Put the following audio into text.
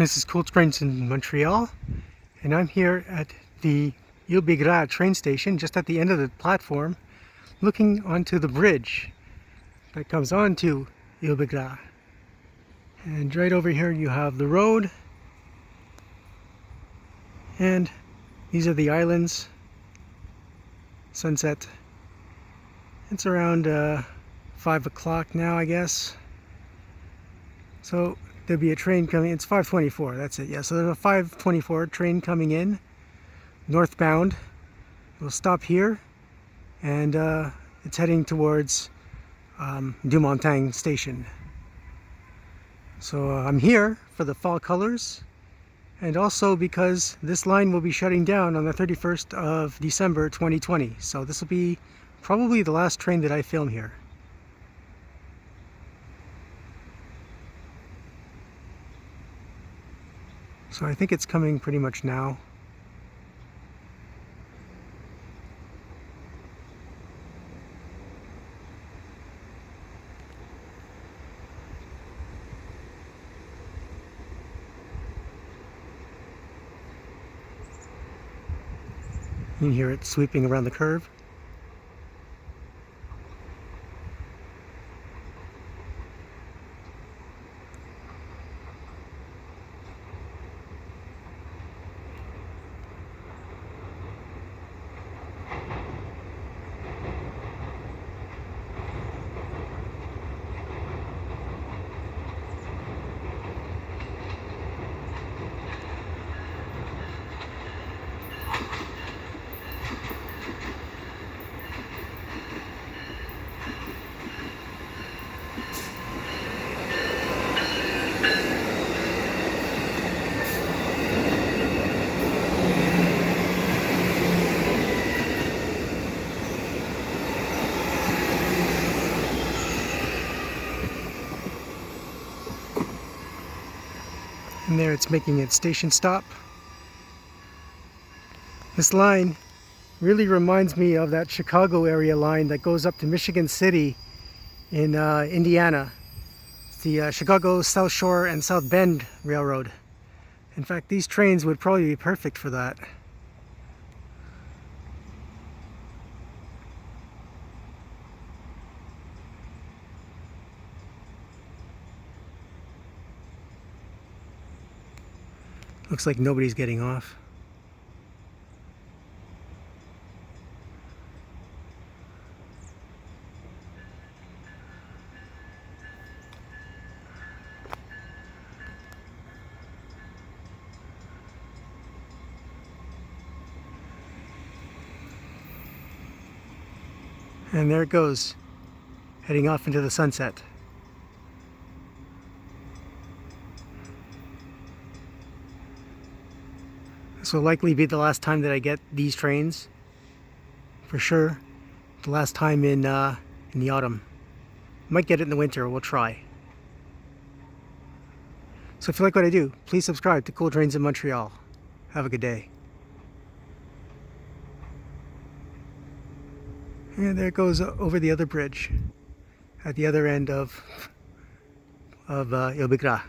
This is Cool Trains in Montreal, and I'm here at the Ille Bigras train station, just at the end of the platform, looking onto the bridge that comes onto Ille Bigras. And right over here you have the road, and these are the islands. Sunset. It's around 5 o'clock now, I guess. So there'll be a train coming. It's 5:24. That's it. Yeah. So there's a 5:24 train coming in, northbound. It'll stop here, and it's heading towards Montreal station. So I'm here for the fall colors, and also because this line will be shutting down on the 31st of December 2020. So this will be probably the last train that I film here. So I think it's coming pretty much now. You can hear it sweeping around the curve. And there it's making its station stop. This line really reminds me of that Chicago area line that goes up to Michigan City in Indiana. It's the Chicago South Shore and South Bend Railroad. In fact, these trains would probably be perfect for that. Looks like nobody's getting off. And there it goes, heading off into the sunset. This will likely be the last time that I get these trains, for sure. The last time in the autumn. Might get it in the winter. We'll try. So if you like what I do, please subscribe to Cool Trains in Montreal. Have a good day. And there it goes over the other bridge, at the other end of Ille Bigras.